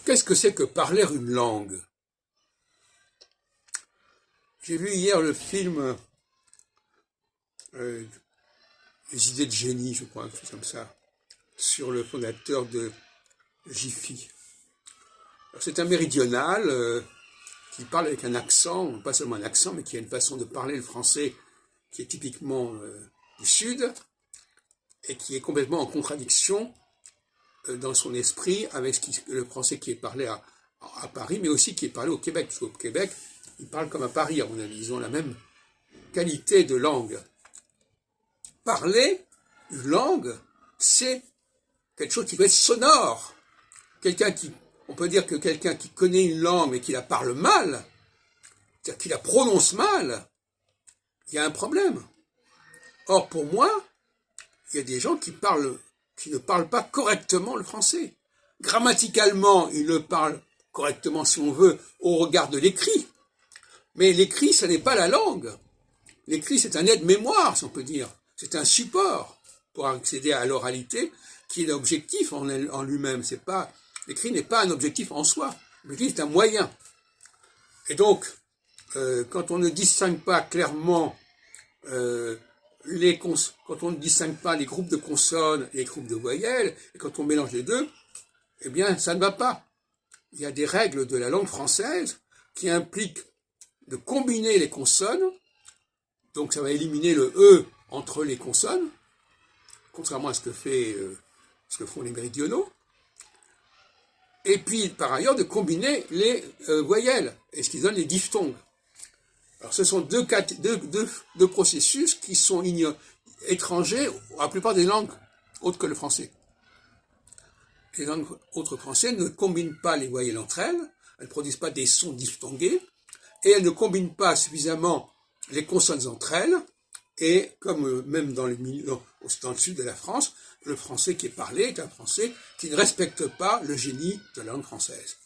Qu'est-ce que c'est que parler une langue? J'ai vu hier le film Les idées de génie, je crois, quelque chose comme ça, sur le fondateur de Jiffy. C'est un méridional qui parle avec un accent, pas seulement un accent, mais qui a une façon de parler le français qui est typiquement du Sud et qui est complètement en contradiction dans son esprit avec le français qui est parlé à Paris, mais aussi qui est parlé au Québec. Parce qu'au Québec, ils parlent comme à Paris, à mon avis. Ils ont la même qualité de langue. Parler une langue, c'est quelque chose qui doit être sonore. On peut dire que quelqu'un qui connaît une langue mais qui la parle mal, c'est-à-dire qui la prononce mal, il y a un problème. Or, pour moi, il y a des gens qui ne parlent pas correctement le français. Grammaticalement, ils le parlent correctement, si on veut, au regard de l'écrit. Mais l'écrit, ce n'est pas la langue. L'écrit, c'est un aide-mémoire, si on peut dire. C'est un support pour accéder à l'oralité, qui est l'objectif en lui-même. L'écrit n'est pas un objectif en soi. L'écrit, c'est un moyen. Et donc, quand on ne distingue pas clairement quand on ne distingue pas les groupes de consonnes et les groupes de voyelles, et quand on mélange les deux, eh bien, ça ne va pas. Il y a des règles de la langue française qui impliquent de combiner les consonnes, donc ça va éliminer le E entre les consonnes, contrairement à ce que font les méridionaux, et puis, par ailleurs, de combiner les voyelles, et ce qui donne les diphtongues. Alors, ce sont deux processus qui sont étrangers à la plupart des langues autres que le français. Les langues autres françaises ne combinent pas les voyelles entre elles, elles ne produisent pas des sons diphtongués, et elles ne combinent pas suffisamment les consonnes entre elles, et comme même dans le sud de la France, le français qui est parlé est un français qui ne respecte pas le génie de la langue française.